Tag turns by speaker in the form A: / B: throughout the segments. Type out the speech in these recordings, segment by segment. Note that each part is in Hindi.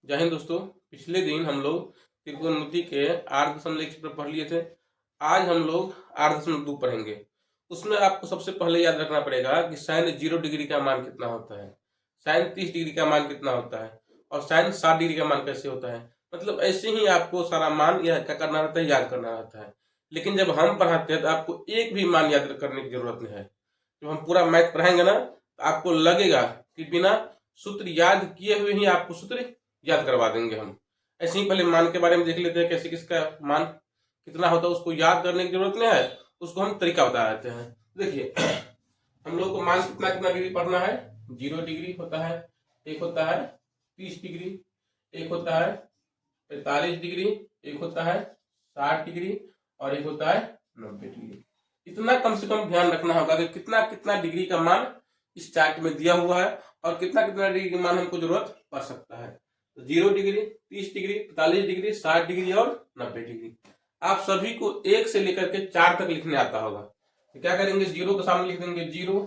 A: जय हिंद दोस्तों। पिछले दिन हम लोग त्रिकोणमिति के 8.1 चैप्टर पढ़ लिए थे। आज हम लोग 8.2 पढ़ेंगे। उसमें आपको सबसे पहले याद रखना पड़ेगा कि साइन 0 डिग्री का मान कितना होता है, साइन 30 डिग्री का मान कितना होता है और साइन 60 डिग्री का मान कैसे होता है। मतलब ऐसे ही आपको सारा मान क्या करना रहता है, याद करना रहता है। लेकिन जब हम पढ़ाते हैं तो आपको एक भी मान याद करने की जरूरत नहीं है। जब हम पूरा मैथ पढ़ाएंगे ना तो आपको लगेगा कि बिना सूत्र याद किए हुए ही आपको सूत्र याद करवा देंगे हम। ऐसे ही पहले मान के बारे में देख लेते हैं, कैसे किसका मान कितना होता है, उसको याद करने की जरूरत नहीं है, उसको हम तरीका बता देते हैं। देखिए हम लोग को मान कितना कितना डिग्री पढ़ना है। 0 डिग्री होता है, एक होता है 30 डिग्री, एक होता है 45 डिग्री, एक होता है 60 डिग्री और एक होता है 90 डिग्री। इतना कम से कम ध्यान रखना होगा कि कितना कितना डिग्री का मान इस चार्ट में दिया हुआ है और कितना कितना डिग्री का मान हमको जरूरत पड़ सकता है। 0 डिग्री, 30 डिग्री, 45 डिग्री, 60 डिग्री और 90 डिग्री। आप सभी को 1 से लेकर के 4 तक लिखने आता होगा। तो क्या करेंगे, 0 के सामने लिख देंगे 0,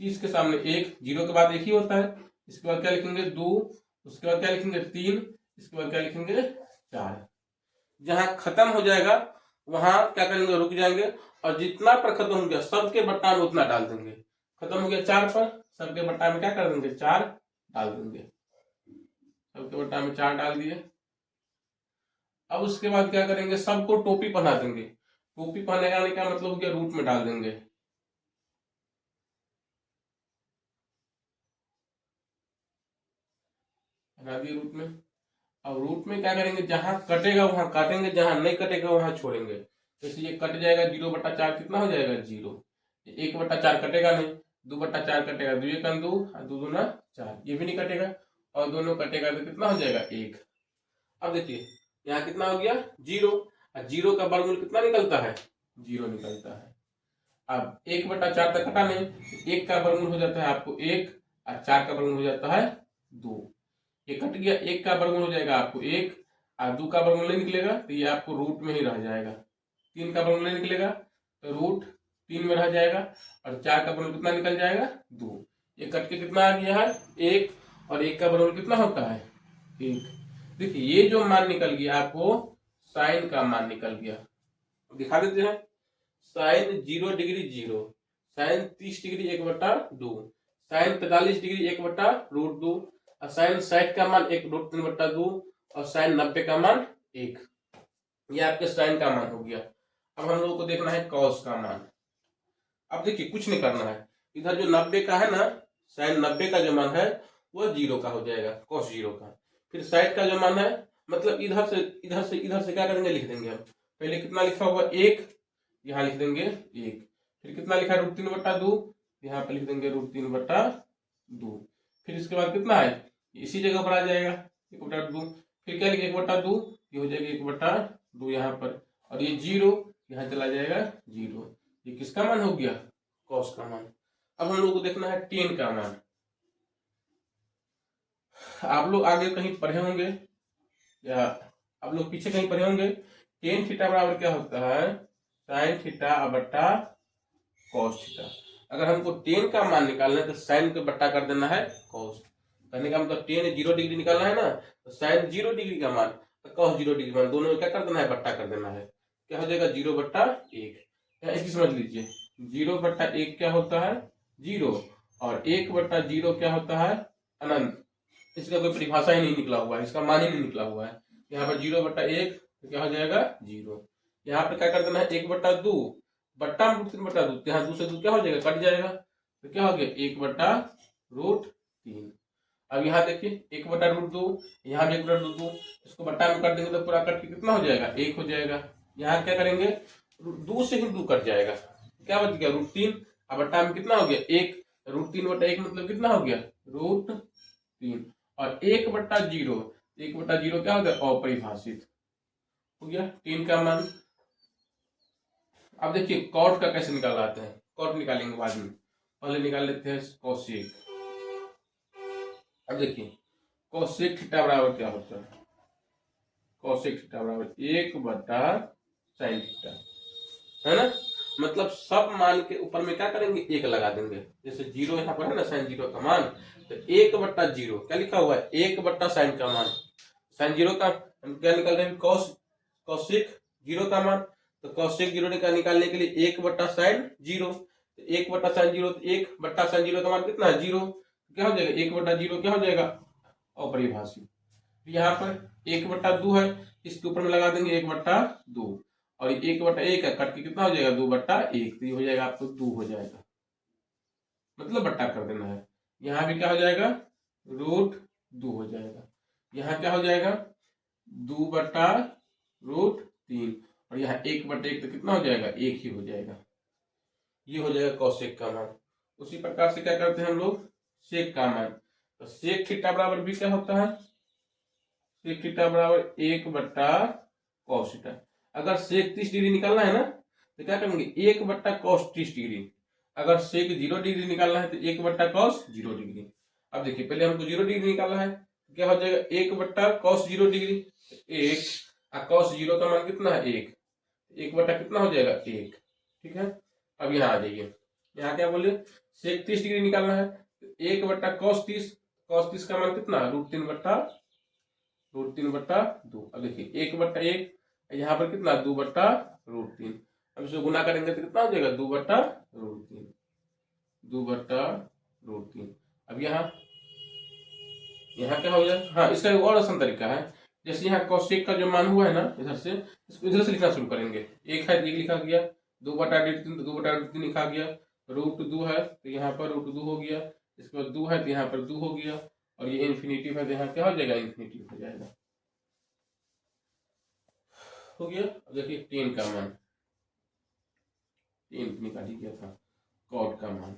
A: 30 के सामने 1, 0 के बाद 1 ही होता है। इसके बाद क्या लिखेंगे 2, उसके बाद क्या लिखेंगे 3, इसके बाद क्या लिखेंगे 4। जहां खत्म हो जाएगा वहां क्या करेंगे, रुक जाएंगे और जितना पर खत्म हो गया सबके बट्टा में उतना डाल देंगे। खत्म हो गया 4 पर, सबके बट्टा में क्या कर देंगे 4 डाल देंगे। सबके बट्टा में 4 डाल दिए। अब उसके बाद क्या करेंगे, सबको टोपी पहना देंगे। टोपी पहनाने का मतलब हो गया रूट में डाल देंगे। बना दिए रूट में। अब रूट में क्या करेंगे, जहां कटेगा वहां काटेंगे, जहां नहीं कटेगा वहां छोड़ेंगे। जैसे ये कट जाएगा 0/4 कितना हो जाएगा 0। 1/4 कटेगा नहीं, 2/4 कटेगा, 2 1 2 और 2 2 4, ये भी नहीं कटेगा और दोनों कटेगा तो कितना हो जाएगा 1। अब देखिए यहाँ कितना हो गया 0 और 0 का वर्गमूल कितना निकलता है 0 निकलता है। अब 1/4 तक कटा नहीं, 1 का वर्गमूल हो जाता है आपको 1 और 4 का वर्गमूल हो जाता है 2। ये कट गया, 1 का वर्गमूल हो जाएगा आपको 1 और 2 का वर्गमूल नहीं निकलेगा तो ये आपको रूट में ही रह जाएगा। 3 का वर्गमूल नहीं निकलेगा तो रूट 3 में रह जाएगा और 4 का वर्गमूल कितना निकल जाएगा 2। ये कट के कितना आ गया है 1 और 1 का वर्गमूल कितना होता है 1। देखिए ये जो मान निकल गया आपको साइन का मान निकल गया। दिखा देते हैं, sine 0 degree 0, sine 30 degree 1/2, sine 45 degree 1/√2 और साइन 60 का मान 1√3/2 और साइन 90 का मान 1। ये आपके साइन का मान हो गया। अब हम लोगों को देखना है कॉस का मान। अब देखिए कुछ नहीं करना है, इधर जो 90 का है ना, साइन 90 का जो मान है वो 0 का हो जाएगा, कॉस 0 का। फिर 60 का जो मान है मतलब इधर से क्या करेंगे, लिख देंगे हम। पहले कितना लिखा हुआ 1, यहाँ लिख देंगे 1। फिर कितना लिखा है √3/2, यहाँ पे लिख देंगे √3/2। फिर इसके बाद कितना है इसी जगह पर आ जाएगा 1/2। फिर क्या लिखे 1/2, ये हो जाएगा 1/2 यहाँ पर और ये 0 यहाँ चला जाएगा 0। ये किसका मान हो गया कॉस का मान। अब हम लोग को देखना है टेन का मान। आप लोग आगे कहीं पढ़े होंगे या आप लोग पीछे कहीं पढ़े होंगे, टेन थीटा बराबर क्या होता है साइन थीटा बट्टा कॉस थीटा। अगर हमको टेन का मान निकालना है तो साइन को बट्टा कर देना है कॉस। कहने का मतलब टेन 0 डिग्री निकालना है ना, तो साइन 0 डिग्री का मान कॉस 0 डिग्री मान दोनों में क्या कर देना है बट्टा कर देना है। क्या हो जाएगा 0/1। ऐसे समझ लीजिए 0/1 क्या होता है 0 और 1/0 क्या होता है अनंत। इसका कोई परिभाषा ही नहीं निकला हुआ है, इसका मान ही नहीं निकला हुआ है। यहाँ पर 0/1 तो क्या हो जाएगा 0। यहाँ पे क्या कर देना है 1/2 बट्टा √3/2, यहाँ 2 से 2 क्या हो जाएगा कट जाएगा तो क्या हो गया 1/√3। अब यहाँ देखिए 1/√2, यहाँ भी 1/2, इसको बट्टा में कर देंगे तो पूरा कट के कितना हो जाएगा 1 हो जाएगा। यहाँ क्या करेंगे 2 से ही 2 कट जाएगा, क्या बच गया √3 और बट्टा में कितना हो गया 1। √3/1 मतलब कितना हो गया √3 और 1/0, 1/0 क्या हो गया अपरिभाषित हो गया 3 का मान। अब देखिए कॉट का कैसे निकालते हैं, कॉट निकालेंगे बाद में, पहले निकाल लेते हैं कोसेक। अब देखिए कोसेक थीटा बराबर क्या होता है, कोसेक थीटा बराबर 1/sin थीटा है ना। मतलब सब मान के ऊपर में क्या करेंगे 1 लगा देंगे। जैसे 0 यहाँ पर है ना साइन 0 का मान, तो 1/0 क्या लिखा हुआ है 1/sin का मान। साइन जीरो का हम क्या निकाल रहे हैं, कॉसेक जीरो का मान। तो कॉसेक जीरो निकालने के लिए 1/sin zero, 1/sin zero, 1/sin zero का मान कितना है, जीरो। क्या हो जाएगा 1/0 क्या हो जाएगा, अपरिभाषित। यहाँ पर 1/2 है, इसके ऊपर में लगा देंगे 1/2 और 1/1 है, कट के कितना हो जाएगा 2/1, तो ये हो जाएगा आपको 2 हो जाएगा, मतलब बट्टा कर देना है। यहाँ भी क्या हो जाएगा, √2 हो जाएगा। यहाँ क्या हो जाएगा 2/√3 और यहाँ 1/1 तो कितना हो जाएगा, 1 ही हो जाएगा। ये हो जाएगा कॉसेक का मान। उसी प्रकार से क्या करते हैं हम लोग, सेक का मान। तो सेक थीटा बराबर भी क्या होता है, सेक थीटा बराबर 1/cos थीटा। अगर सेक 30 डिग्री निकालना है ना तो क्या करेंगे 1/cos 30 डिग्री। अगर सेक 0 डिग्री निकालना है तो 1/cos 0 डिग्री। अब देखिए पहले हमको 0 डिग्री निकालना है, क्या हो जाएगा 1/cos 0 डिग्री, 1 और cos 0 का मान कितना है 1, 1 कितना हो जाएगा 1। ठीक है, अब यहाँ आ जाइए, यहाँ क्या बोले सेक 30 डिग्री निकालना है तो 1/cos 30, cos 30 का मान कितना है √3/2। अब देखिए 1/1, यहाँ पर कितना 2/√3। अब इसको गुना करेंगे तो कितना हो जाएगा 2/√3, 2/√3। अब यहाँ क्या हो जाए, हाँ इसका एक और आसान तरीका है। जैसे यहाँ कॉसेक का जो मान हुआ है ना, इधर से इसको इधर से लिखना शुरू करेंगे। एक है 1 लिखा गया, 2/√3 तो 2/√3 लिखा गया, √2 है तो यहाँ पर √2 हो गया, इसके बाद 2 है तो यहाँ पर 2 हो गया और ये इन्फिनिटिव है तो यहाँ क्या हो जाएगा, इन्फिनिटिव हो जाएगा। हो गया। अब देखिए 10 का मान, 10 निकाल ही गया था, कॉट का मान,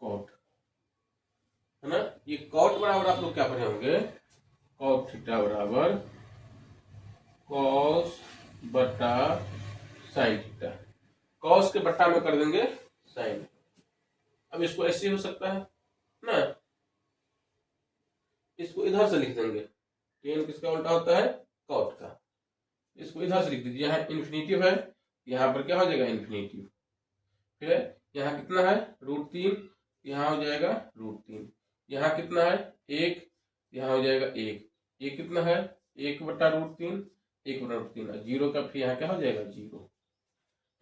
A: कॉट है ना, ये कॉट बराबर आप लोग क्या पढ़े होंगे, कॉट थीटा बराबर कॉस बटा साइन थीटा। कॉस के बट्टा में कर देंगे साइन। अब इसको ऐसे हो सकता है ना, इसको इधर से लिख देंगे, 10 किसका उल्टा होता है, कॉट का। इसको इधर से लिख दीजिए, यहाँ इन्फिनिटिव है, यहाँ पर क्या हो जाएगा इन्फिनिटिव। फिर यहाँ कितना है √3, यहाँ हो जाएगा √3। यहाँ कितना है 1, यहाँ हो जाएगा 1, ये कितना है 1/√3, 1/√3 और 0 का फिर यहाँ क्या हो जाएगा 0।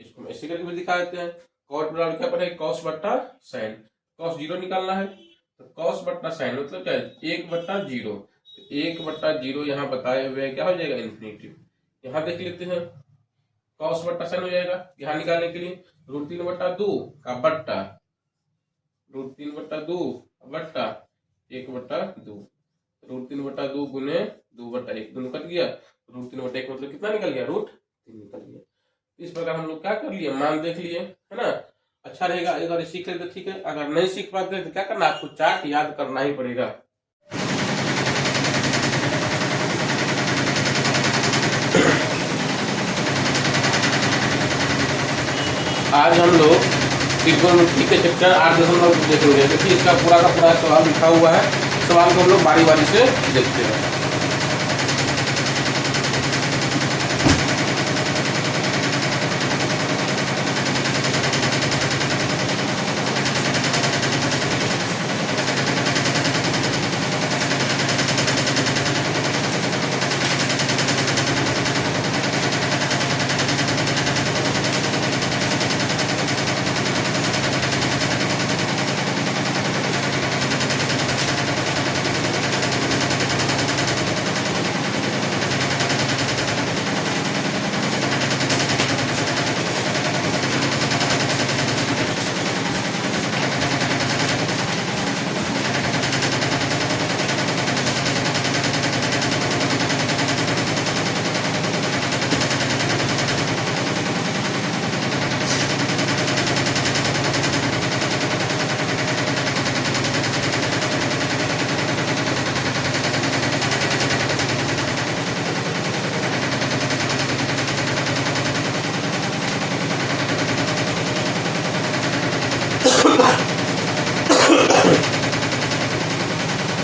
A: इसको हम ऐसे करके भी दिखा देते हैं। कॉट बराबर क्या पड़ेगा, कॉस बट्टा साइन। कॉस 0 निकालना है तो कॉस बट्टा साइन मतलब क्या है 1/0, 1/0 यहाँ बताए हुए क्या हो जाएगा इन्फिनिटिव। यहाँ देख लेते हैं, कॉस बट्टा साइन हो जाएगा, यहाँ निकालने के लिए √3/2 का बट्टा, √3/2 बट्टा 1/2, √3/2 गुने 2/1, दोनों कट गया, √3/1 मतलब कितना निकल गया, √3 निकल गया। इस प्रकार हम लोग क्या कर लिए, मान देख लिए, है ना। अच्छा रहेगा अगर सीख लेते ठीक है, अगर नहीं सीख पाते तो क्या करना, आपको चार्ट याद करना ही पड़ेगा। आज हम लोग त्रिकोणमिति के चैप्टर 8.2 देखेंगे। देखिए इसका पूरा का पूरा सवाल लिखा हुआ है, सवाल को हम लोग बारी बारी से देखते हैं।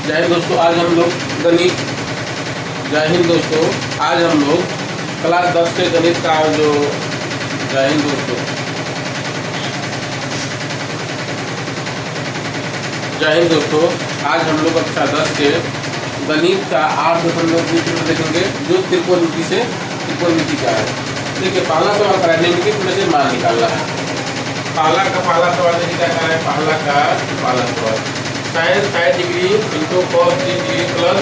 A: जय हिंद दोस्तों, आज हम लोग गणित, जय हिंद दोस्तों, आज हम लोग क्लास 10 के गणित का जो, जय हिंद दोस्तों, जय हिंद दोस्तों, आज हम लोग कक्षा 10 के गणित का 8.2 देखेंगे जो त्रिकोणमिति से त्रिकोणमिति का है। देखिए पहला सवाल करा है निम्नलिखित में से मान निकालना है। पहला सवाल देखिए क्या करा है, पहला सवाल sine 60 degree into cos 30 degree plus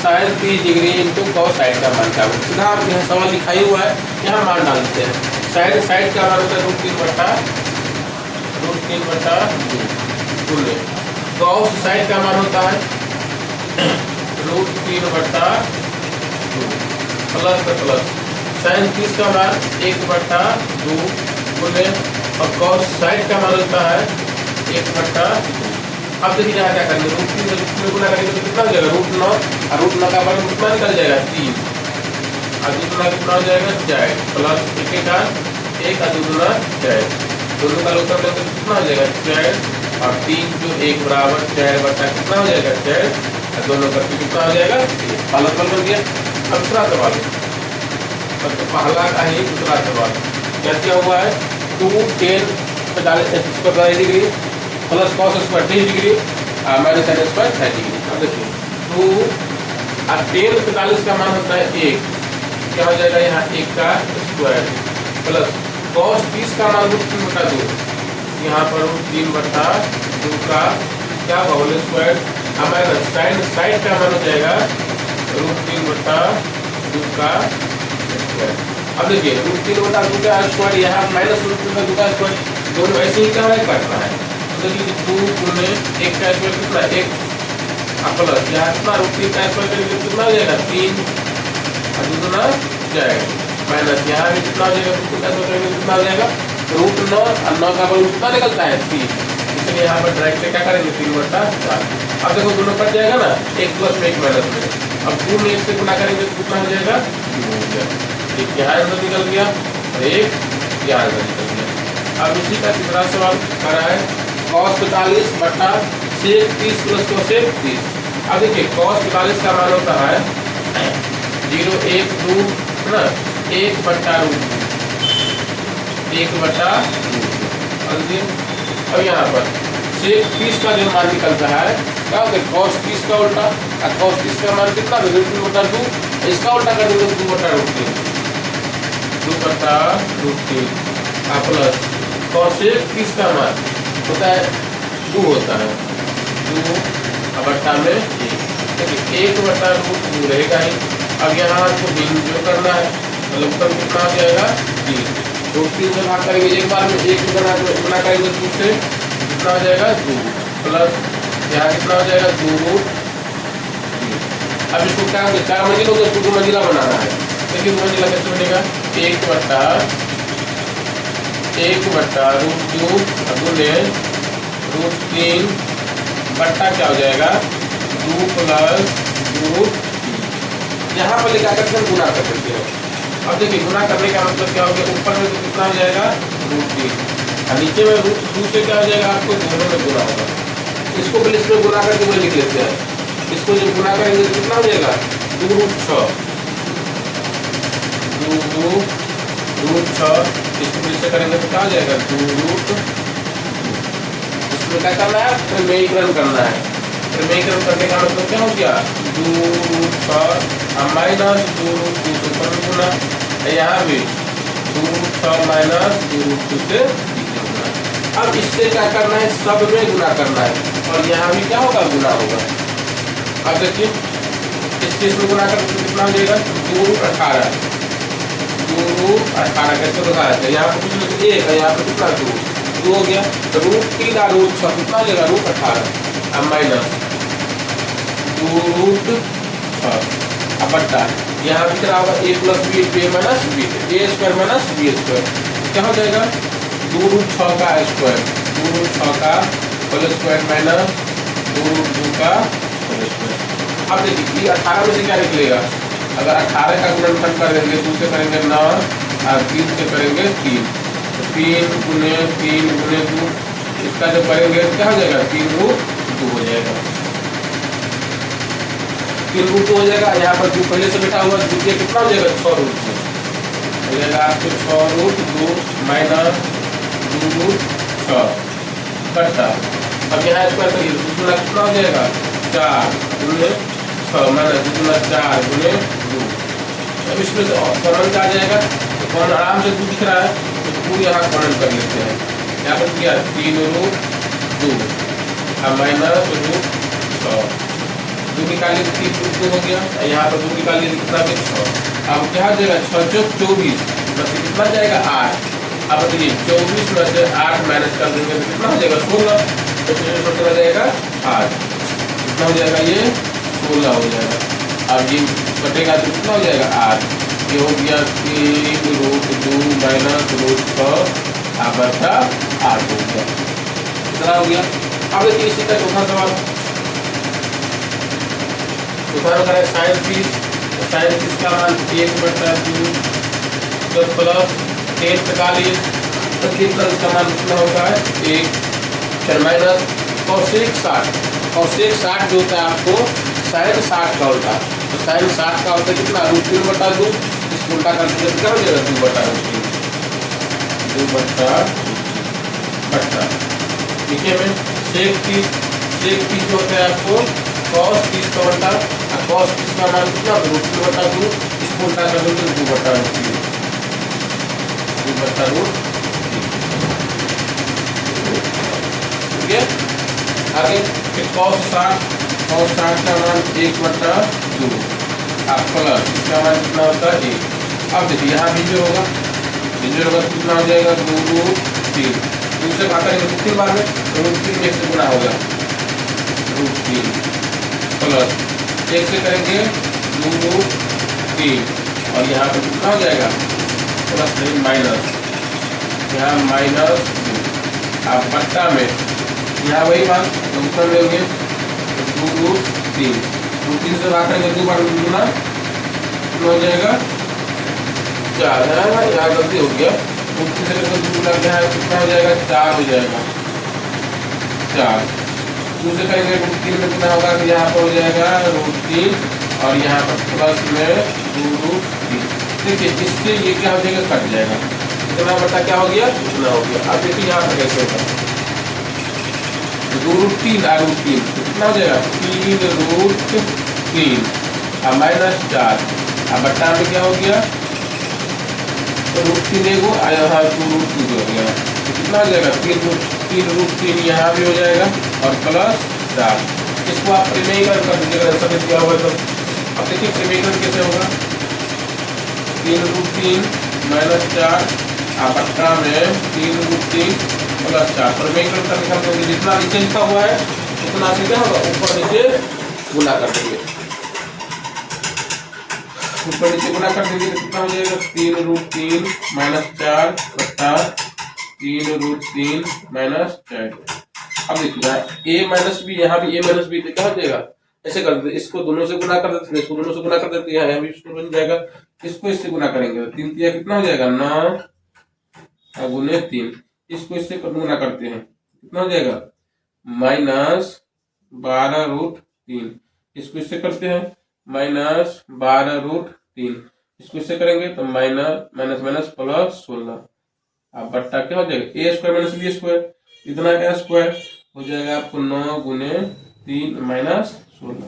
A: sine 30 degree into cos 60 का मान क्या होगा। सीधा आप यहाँ सवाल लिखाई हुआ है, यहाँ मान डाल देते हैं। साइन 60 का मान होता है √3/2 गुणे कॉस 60 का मान होता है √3/2 प्लस साइन 30 का मान 1/2 गुणे और cos 60 का मान होता है 1/2। अब देखिए यहाँ क्या करेंगे, √3 से गुना करेंगे तो कितना हो जाएगा √9 और √9 का मान कितना निकल जाएगा 3 और दूसरा कितना हो जाएगा 4 प्लस 1 और दूसरा 4 दोनों का लोग करते तो कितना हो जाएगा 4 और 3 जो 1 बराबर 4 कितना हो जाएगा 4 और दोनों करके कितना हो जाएगा। पहला सवाल बन गया। अब दूसरा सवाल, तो पहला का ही दूसरा सवाल क्या हुआ है 2 10 45 degree plus cos square 30 degree minus sine square 30 degree. अब देखिए 2 और 10 45 का मान होता है 1, क्या हो जाएगा यहाँ 1 का स्क्वायर प्लस कॉस 30 का मान √3/2 यहाँ पर √3/2 का क्या होल स्क्वायर माइनस साइन 60 का मान हो जाएगा √3/2 का स्क्वायर। अब देखिए √3/2 का स्क्वायर यहाँ माइनस √3/2 का स्क्वायर दोनों ऐसे ही क्या है करना है। तो देखिए 2 गुणे 1 का स्क्वायर कितना 1 प्लस यहाँ कितना √3 का स्क्वायर करेंगे कितना हो जाएगा 3 और दूसरा जाएगा माइनस यहाँ भी कितना हो जाएगा 2 का स्क्वायर करेंगे कितना हो जाएगा √9 और 9 का वैल्यू कितना निकलता है 3, इसलिए यहाँ पर डायरेक्ट क्या करेंगे 3/4। अब देखो दोनों कट जाएगा ना, 1 प्लस में 1 माइनस में, अब 2 में 1 से गुना करेंगे तो कितना हो जाएगा 2 हो जाएगा। एक यहाँ आंसर निकल गया और एक यहाँ आंसर निकल गया। अब इसी का तीसरा सवाल करा है cos 45/sec 30 प्लस cosec 30। अब देखिए cos 45 का मान होता है 0.1 रूट ना 1/√2 अब यहाँ पर sec 30 का जो मान निकलता है क्या होता है cos 30 का उल्टा और cos 30 का मान कितना √2/2 इसका उल्टा कर देंगे 2/√3 प्लस cosec 30 का मान होता है 2 होता है 2/1 में 1/√2 रहेगा ही। अब यहाँ आपको जो करना है मतलब उत्तर कितना हो जाएगा 3, तो 3 से भाग करेंगे एक बार में 1 गुना करेंगे 2 से कितना हो जाएगा 2 प्लस यहाँ कितना हो जाएगा 2√3। अब इसको क्या होगा 4 मंजिल होगा, इसको 2 मंजिला बनाना है। देखिए 2 मंजिला कैसे बनेगा 1/√2 गुणे √3 बट्टा क्या हो जाएगा 2 प्लस √3। यहाँ पर लेकर आकर हम गुना कर सकते हैं। अब देखिए गुना करने का मतलब क्या हो गया, ऊपर में तो कितना हो जाएगा √3 और नीचे में √2 से क्या हो जाएगा आपको दोनों में गुना होगा। इसको पहले इसमें गुना करके वही लिख लेते हैं। इसको जब गुना करेंगे तो कितना हो जाएगा 2√6 इसको फिर से करेंगे तो क्या हो जाएगा 2√2। इसमें क्या करना है प्रमेयीकरण करना है। प्रमेयीकरण करने का मतलब क्या हो गया 2√6 माइनस 2√2 से ऊपर में गुना, यहाँ भी 2√6 माइनस 2√2 से नीचे गुना। अब इससे क्या करना है सब में गुना करना है और यहाँ भी क्या होगा गुना होगा। अब देखिए इस चीज में गुना कर कितना हो जाएगा 2√18 कैसे बता रहे थे यहाँ पर कुछ एक है यहाँ पर कितना 2 हो गया तो √3 और √6 कितना हो जाएगा √18 माइनस 2√6 अब बट्टा यहाँ भी क्या होगा a plus B minus B a square minus B square क्या हो जाएगा 2√6 का स्क्वायर 2√6 का होल स्क्वायर माइनस 2√2 का होल स्क्वायर। अब देखिए 18 में से क्या निकलेगा, अगर 18 का गुणनफल कर देंगे 2 से करेंगे 9 और 3 से करेंगे 3 तो 3 गुणे 2 इसका जब करेंगे तो क्या हो जाएगा 3√2 हो जाएगा 3√2 हो जाएगा। यहाँ पर 2 पहले से बैठा हुआ द्वितीय कितना हो जाएगा 6√2 हो जाएगा आपको 6√2 माइनस 2√6 कटता। अब यहाँ स्क्वायर करिए दूसरा कितना हो जाएगा 4 गुणे 6 माइनस 2 गुना 4 गुने 2। अब इसमें से कॉमन का आ जाएगा, तो कॉमन आराम से 2 दिख रहा है, तो 2 यहाँ कॉमन कर लेते हैं। यहाँ पर किया 3 रूट 2 अब माइनस रूट 6, 2 निकालिए 3 रूट 2 हो गया, यहाँ पर 2 निकालिए कितना भी 6। अब क्या हो जाएगा 6 चौक 24 बस कितना जाएगा 8। अब देखिए 24 में से 8 माइनस कर देंगे तो कितना हो जाएगा 16, तो कितना हो जाएगा 8, कितना हो जाएगा ये 16 हो जाएगा। अब ये कटेगा तो कितना हो जाएगा 8, ये हो गया 3 रूट 2 माइनस रूट 6 बटा 8 हो गया, कितना हो गया। अब देखिए इसी का चौथा सवाल, चौथा करें साइन 30, साइन 30 का मान 1/2 तो प्लस 43 तो कितना इसका मान कितना होता है 1, फिर माइनस कोसेक 60, कोसेक 60 जो होता है आपको साइन 60 का होता है, तो साइन 60 का होता है कितना √3/2, इसको उल्टा कर दीजिए तो क्या हो जाएगा 2/√3 नीचे में सेक 30 जो होता है आपको cos 30 का उल्टा, cos 30 का मान कितना √3/2, इसको उल्टा कर दीजिए 2/√3 ठीक है। आगे फिर cos 60 का मान 1/2 आप प्लस इसका मान कितना होता है 1। अब देखिए यहाँ बीजोड़ होगा तो कितना हो जाएगा 2√3, दूसरे भाग करेंगे 3 बार में तो √3 में से गुना होगा √3 प्लस 1 से करेंगे 2√3 और यहाँ पे कितना हो जाएगा प्लस नहीं माइनस, यहाँ माइनस 2 आप बट्टा में यहाँ वही बात तो उत्तर लेंगे 2√3, 3 से भाग करेंगे 2 बार गुना कितना हो जाएगा 4 है ना, यहाँ गलती हो गया 3 से करके 2 गुना कितना हो जाएगा 4 हो जाएगा 4, दूसरे करेंगे √3 में कितना होगा कि यहाँ पर हो जाएगा √3 और यहाँ पर प्लस में 2√3। देखिए इससे ये क्या हो जाएगा कट जाएगा, इतना बटा क्या हो गया इतना हो गया। अब देखिए यहाँ पर कैसे होगा 2√3 √3 कितना हो जाएगा 3√3 अब माइनस 4 अब बट्टा में क्या हो गया तो √3 एगो यहाँ 2√2 हो गया, कितना हो जाएगा 3√3 यहाँ भी हो जाएगा और प्लस 4। इसको आप प्रीमेकर कर दीजिएगा सब क्या होगा तो। अब देखिए प्रीमेकर कैसे होगा 3√3 माइनस 4 बट्टा में 3√3 प्लस 4 प्रीमेकर का निकाल देंगे, जितना नीचे लिखा हुआ है उतना से क्या होगा ऊपर नीचे गुना कर देंगे, ऊपर नीचे गुना कर देंगे तो कितना हो जाएगा 3√3 माइनस 4 बट्टा 3√3 माइनस 4। अब देखिए a माइनस बी, यहाँ भी a माइनस बी क्या हो जाएगा ऐसे कर देते, इसको दोनों से गुना कर देते हैं, इसको दोनों से गुना कर देते हैं, यहाँ भी इसको बन जाएगा, इसको इससे गुना करेंगे तो 3 तिया कितना हो जाएगा 9 गुने 3, इसको इससे गुना करते हैं कितना हो जाएगा -12√3, इसको इससे करते हैं -12√3, इसको इससे करेंगे तो माइनस माइनस प्लस 16 अब बट्टा क्या हो जाएगा a² माइनस b स्क्वायर, इतना क्या स्क्वायर हो जाएगा आपको 9 गुने 3 माइनस 16।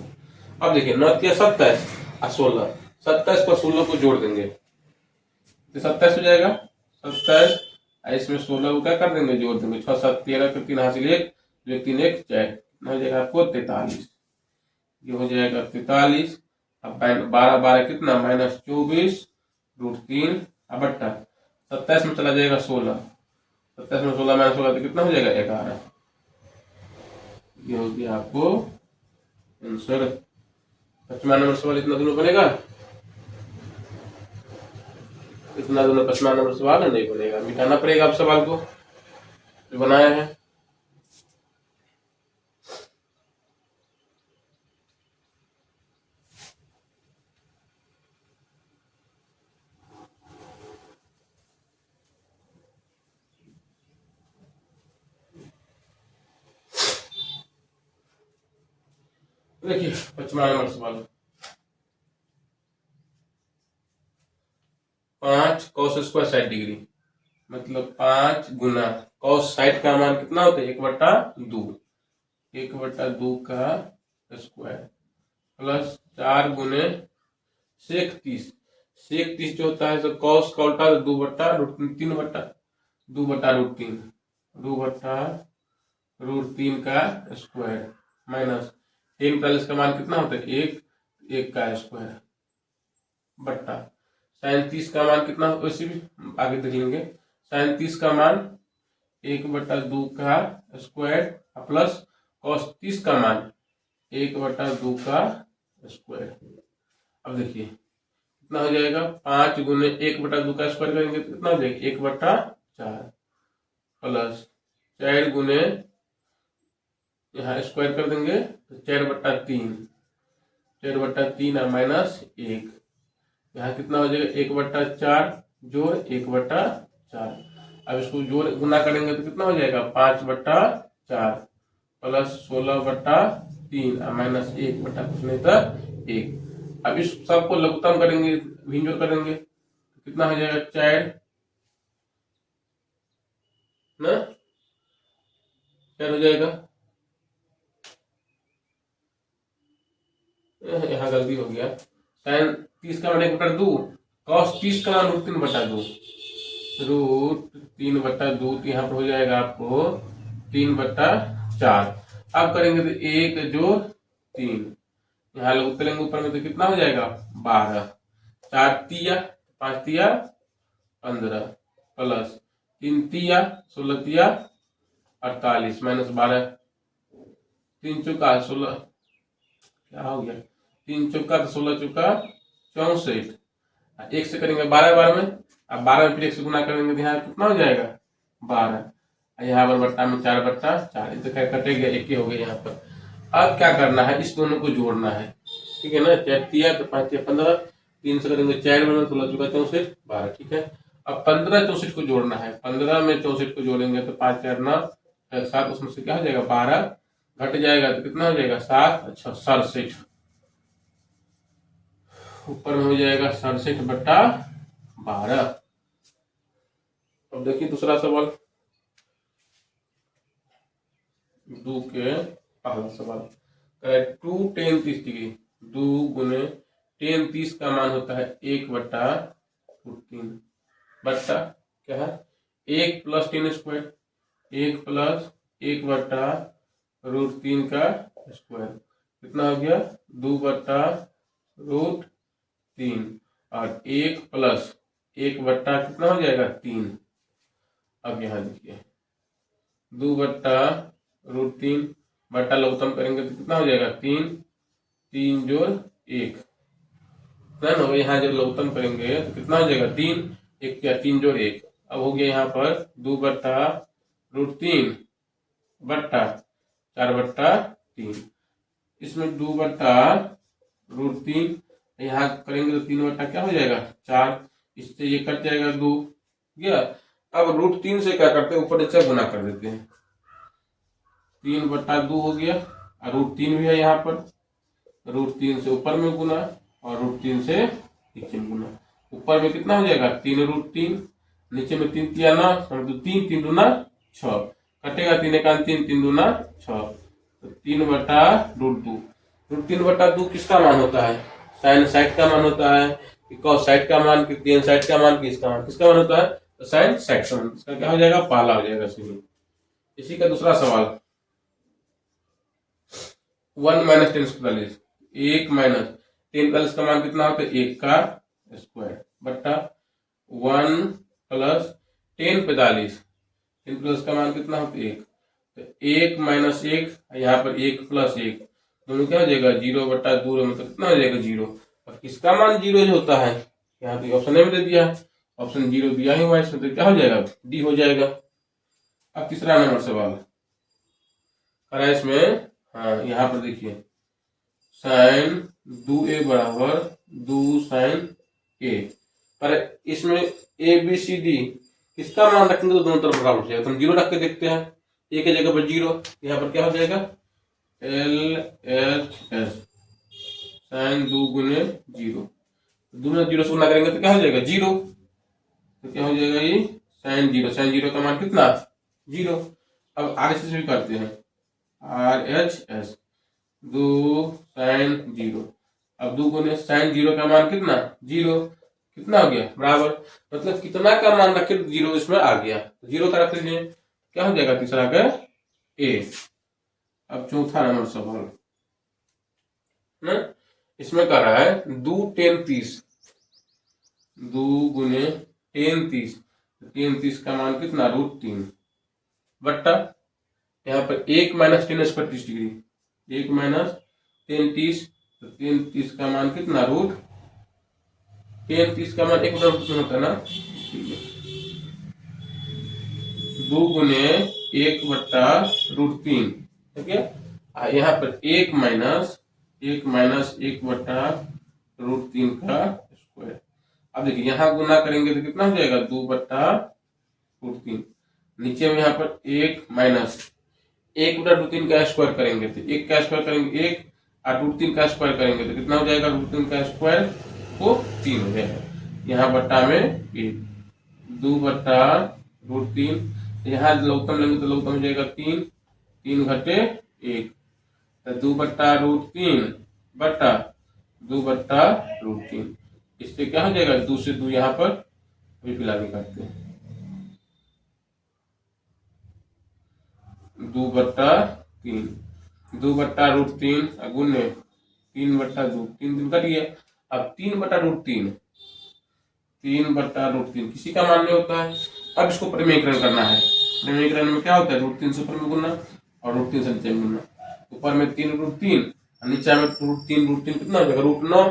A: अब देखिए 9 तिया 27 और 16, 27 पर 16 को जोड़ देंगे तो 27 हो जाएगा 27 इसमें 16 को क्या कर देंगे जोड़ देंगे 6 7 13 फिर 3 हासिल 1 जो 3 1 4 कितना हो जाएगा आपको 43, ये हो जाएगा 43। अब 12 12 कितना -24√3 अब बट्टा 27 में चला जाएगा 16, 27 में 16 माइनस 16 तो कितना हो जाएगा 11, ये हो गया आपको आंसर। 55 नंबर सवाल इतना दोनों बनेगा, इतना दोनों 55 नंबर सवाल नहीं बनेगा, मिटाना पड़ेगा आप सवाल को जो बनाया है। देखिए 55 नंबर सवाल 5 cos स्क्वायर 60 डिग्री मतलब 5 गुना cos 60 का मान कितना होता है 1/2 1/2 का स्क्वायर प्लस 4 गुने सेक 30। सेक 30 जो होता है तो कॉस का उल्टा 2/√3 2/√3 2/√3 का स्क्वायर माइनस 10 का मान कितना होता है 1 का स्क्वायर बट्टा साइन 30 का मान कितना वैसे भी आगे देख लेंगे। साइन 30 का मान 1/2 का स्क्वायर प्लस कॉस 30 का मान 1/2 का स्क्वायर। अब देखिए कितना हो जाएगा 5 गुने 1/2 का स्क्वायर करेंगे तो कितना हो जाएगा 1/4 प्लस 4 गुने यहाँ स्क्वायर कर देंगे तो 4/3 और माइनस 1 यहाँ कितना हो जाएगा 1/4 जोड़ 1/4। अब इसको जोड़ गुना करेंगे तो कितना हो जाएगा 5/4 प्लस 16/3 और माइनस 1 बटा कुछ नहीं था 1। अब इस सबको लघुत्तम करेंगे भिन्नजोड़ करेंगे तो कितना हो जाएगा 4 ना 4 हो जाएगा। यहाँ गलती हो गया साइन 30 का मान 1/2 कॉस 30 का मान √3/2 √3/2 यहाँ पर हो जाएगा आपको 3/4। अब करेंगे तो 1 जोड़ 3 यहाँ लोग उतरेंगे ऊपर में तो कितना हो जाएगा 12 4 तिया 5 तिया 15 प्लस 3 तिया 16 तिया 48 माइनस 12 3 चौका 16 क्या हो गया 3 चौका तो 16 चौका 64 1 से करेंगे 12 में अब 12 में फिर 1 से गुना करेंगे तो यहाँ कितना हो जाएगा 12 यहाँ पर बट्टा में 4/4 तो खैर कटेगा 1 ही हो गया यहाँ पर। अब क्या करना है इस दोनों को जोड़ना है ठीक है ना 4 तिया तो 5 तिया 15 3 से करेंगे 4 में 16 चौका 64 12 ठीक है। अब 15 64 को जोड़ना है 15 में 64 को जोड़ेंगे तो 5 4 9 7 उसमें से क्या हो जाएगा 12 घट जाएगा तो कितना हो जाएगा 7 अच्छा 67 ऊपर में हो जाएगा 67/12। अब देखिए दूसरा सवाल 2 के पहला सवाल 2 tan 30 डिग्री 2 गुने tan 30 का मान होता है 1/√3 बट्टा क्या है 1 प्लस tan स्क्वायर 1 प्लस 1/√3 का स्क्वायर कितना हो गया 2/√3 और 1 प्लस 1 बट्टा कितना हो जाएगा 3। अब यहाँ देखिए 2/√3 बट्टा लघुत्तम करेंगे तो कितना हो जाएगा 3 जोड़ 1 ना यहाँ जब लघुत्तम करेंगे तो कितना हो जाएगा 3 1 क्या 3 जोड़ 1। अब हो गया यहाँ पर 2/√3 बट्टा 4/3 इसमें 2/√3 यहाँ करेंगे तो 3 बट्टा क्या हो जाएगा 4 इससे ये कट जाएगा 2 गया। अब √3 से क्या करते हैं ऊपर नीचे गुना कर देते हैं 3/2 हो गया और √3 भी है यहाँ पर √3 से ऊपर में गुना और √3 से नीचे में गुना ऊपर में कितना हो जाएगा 3√3 नीचे में 3 तिया 9 तो 3 3 दूना 6 कटेगा 3 एकान 3 3 दूना 6 तो 3/√2 √3/2 किसका मान होता है साइन साइड का मान होता है कि कॉस साइड का मान कि टेन साइड का मान कि इसका मान किसका मान होता है तो साइन साइड का मान इसका क्या हो जाएगा पहला हो जाएगा सही। इसी का दूसरा सवाल 1 माइनस 10 45 1 माइनस 10 45 का मान कितना होता है 1 का स्क्वायर बट्टा 1 प्लस 10 45 10 प्लस का मान कितना होता है 1 तो 1 माइनस 1 यहाँ पर 1 प्लस 1 दोनों क्या हो जाएगा 0/2 मतलब कितना हो जाएगा 0 और किसका मान 0 जो होता है यहाँ पे ऑप्शन में दे दिया ऑप्शन 0 दिया ही हुआ इसमें तो क्या हो जाएगा डी हो जाएगा। अब तीसरा नंबर सवाल करा इसमें हाँ यहाँ पर देखिए साइन 2a बराबर 2 साइन a पर इसमें ABCD किसका मान रखेंगे तो दोनों तरफ बराबर हो जाएगा तो हम 0 रख के देखते हैं a के जगह पर 0 यहाँ पर क्या हो जाएगा LHS साइन 2 गुने 0 दोनों 0 से गुना करेंगे तो क्या हो जाएगा 0 तो क्या हो जाएगा ये साइन 0 का मान कितना 0। अब आगे से भी करते हैं RHS 2 साइन 0 अब 2 गुने साइन 0 का मान कितना 0, कितना हो गया बराबर, मतलब कितना का मान रखे 0 इसमें आ गया, 0 का रख लीजिए, क्या हो जाएगा तीसरा का ए। अब चौथा नंबर सवाल ना, इसमें कह रहा है 2 10 30, 2 गुने 10 30, 10 30 का मान कितना √3 बट्टा यहाँ पर 1 माइनस 10 स्क्वायर 30 डिग्री, 1 माइनस 10 30, तो 10 30 का मान कितना √10 30 का मान 1 बटा √3 होता है ना, 2 गुने 1 बट्टा √3, ठीक है। यहाँ पर 1 माइनस 1 बट्टा √3 का स्क्वायर। अब देखिए यहाँ गुना करेंगे तो कितना हो जाएगा 2 बट्टा √3, नीचे में यहाँ पर 1 माइनस 1 बटा √3 का स्क्वायर करेंगे तो 1 का स्क्वायर करेंगे 1, और √3 का स्क्वायर करेंगे तो कितना हो जाएगा √3 का स्क्वायर वो 3 हो जाएगा, यहाँ बट्टा में 1, 2 बट्टा √3, यहाँ लघुत्तम लेंगे तो लघुत्तम हो जाएगा 3, 3 घटे 1, तो 2 बट्टा √3 बट्टा 2 बट्टा √3, इससे क्या हो जाएगा 2 से 2 यहाँ पर विपिला करते हैं, 2 बट्टा 3, 2 बट्टा √3 गुने 3 बट्टा 2, 3 दिन कट गया। अब 3 बट्टा √3, 3 बट्टा √3 किसी का मान नहीं होता है। अब इसको परिमेयकरण करना है, परिमेयकरण में क्या होता है √3 से ऊपर में गुना और √3 से नीचे में गुना, ऊपर में 3 √3 और नीचे में √3 कितना हो जाएगा √9,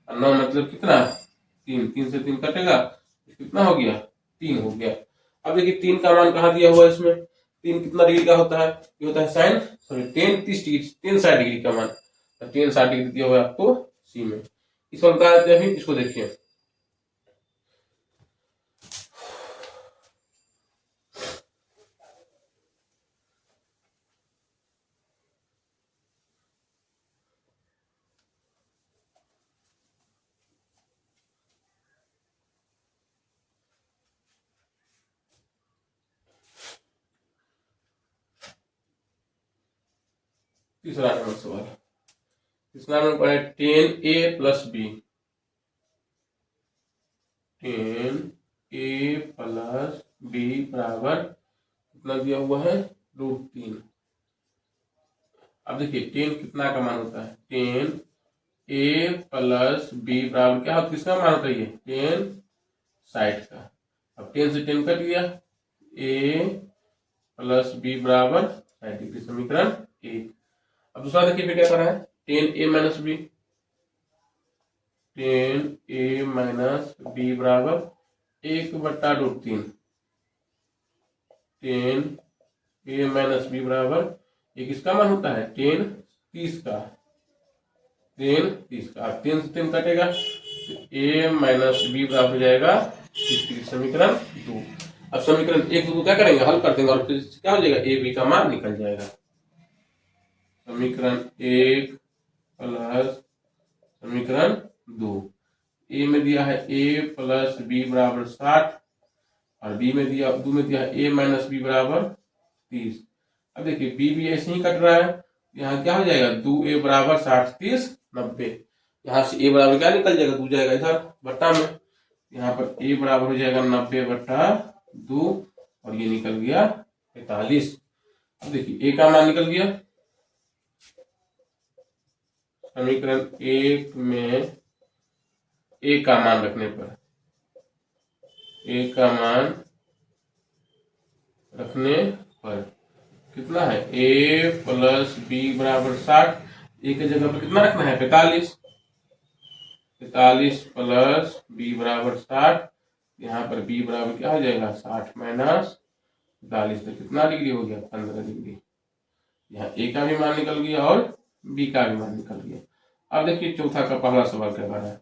A: और 9 मतलब कितना 3, 3 से 3 कटेगा, कितना हो गया 3 हो गया। अब देखिए 3 का मान कहाँ दिया हुआ है इसमें, 3 कितना डिग्री का होता है, ये होता है साइन 10 30 डिग्री, 10 60 डिग्री का मान, तो 10 60 डिग्री दिया हुआ है आपको सी में। इस बार बता देते हैं, इसको देखिए तीसरा नंबर सवाल, तीसरा नंबर है 10a plus b, 10a plus b बराबर कितना दिया हुआ है √3। अब देखिए 10 कितना का मान होता है 10a प्लस b बराबर क्या होता है, किसका मान होता है ये 10 60 का। अब 10 से 10 कट गया, a प्लस b बराबर 60 डिग्री, समीकरण 1। अब दूसरा देखिए फिर क्या कर रहा है 10a minus b, 10a minus b बराबर 1 बट्टा √3, 10a माइनस b बराबर ये किसका मान होता है 10 30 का, 10 30 का। अब 10 से 10 कटेगा तो a माइनस b बराबर हो जाएगा 30 डिग्री, समीकरण 2। अब समीकरण 1 2 क्या करेंगे हल कर देंगे और फिर क्या हो जाएगा a b का मान निकल जाएगा, समीकरण 1 प्लस समीकरण 2, ए में दिया है a प्लस बी बराबर 60 और बी में दिया 2 में दिया है a माइनस बी बराबर 30। अब देखिए b भी ऐसे ही कट रहा है, यहाँ क्या हो जाएगा 2a बराबर 60 30 90, यहाँ से a बराबर क्या निकल जाएगा 2 जाएगा इधर बट्टा में, यहाँ पर a बराबर हो जाएगा 90 बट्टा 2 और ये निकल गया 45। अब देखिए a का मान निकल गया, समीकरण 1 में a का मान रखने पर, a का मान रखने पर कितना है a प्लस बी बराबर 60, a की जगह पर कितना रखना है 45, 45 प्लस बी बराबर 60, यहाँ पर b बराबर क्या हो जाएगा 60 माइनस 45, तो कितना डिग्री हो गया 15 डिग्री। यहाँ a का भी मान निकल गया और b का भी मान निकल गया। अब देखिए चौथा का पहला सवाल क्या कर रहा है,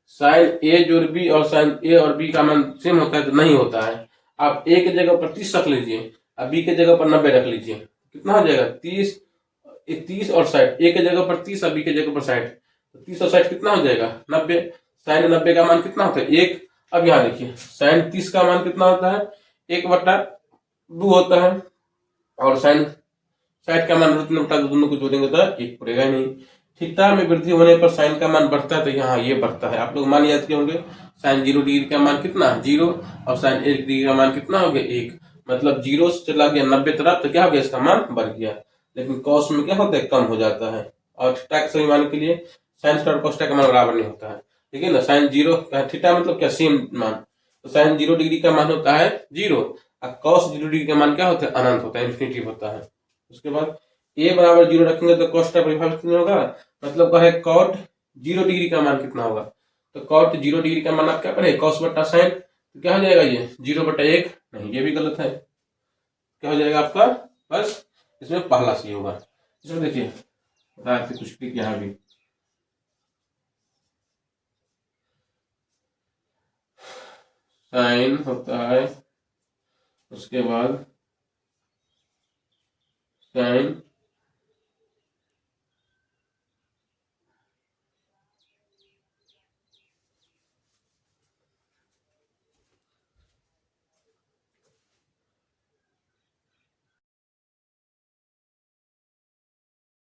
A: साइन a जोड़ b और साइन a और b का मान सेम होता है तो नहीं होता है। आप a की जगह पर 30 रख लीजिए और b की जगह पर 90 रख लीजिए, कितना हो जाएगा 30 और 60, a की जगह पर 30 और b की जगह पर 60, तो 30 और 60 कितना हो जाएगा 90, साइन 90 का मान कितना होता है 1। अब यहाँ देखिए साइन 30 का मान कितना होता है 1 बट्टा 2 होता है, और साइन 60 का मान √3 बट्टा 2 दोनों को जोड़ेंगे तो 1 पड़ेगा नहीं, थीटा में वृद्धि होने पर साइन का मान बढ़ता है, तो यहाँ ये बढ़ता है। आप लोग मान याद किए होंगे, साइन 0 डिग्री का मान कितना, 0, और साइन 1 डिग्री का मान कितना हो गया, 1। मतलब 0 से चला गया 90 तरफ, तो क्या हो गया, इसका मान बढ़ गया। लेकिन कॉस में क्या होता है, कम हो जाता है। और थीटा के सभी मान के लिए साइन थीटा और कॉस थीटा का मान बराबर नहीं होता है, ठीक है ना। साइन 0 थीटा मतलब क्या, सेम मान, तो साइन 0 डिग्री का मान होता है 0, और कॉस 0 डिग्री का मान क्या होता है, अनंत होता है, इन्फिनिटी होता है। उसके बाद ए बराबर 0 रखेंगे तो कॉस थीटा परिभाषित नहीं होगा, मतलब क्या है, कॉट 0 डिग्री का मान कितना होगा, तो कॉट 0 डिग्री का मान आप क्या करें, कॉस बट्टा साइन, तो क्या हो जाएगा ये 0/1, नहीं ये भी गलत है, क्या हो जाएगा आपका, बस इसमें पहला सही होगा। इसमें देखिए बता देते कुछ ट्रिक यहाँ भी, साइन होता है, उसके बाद साइन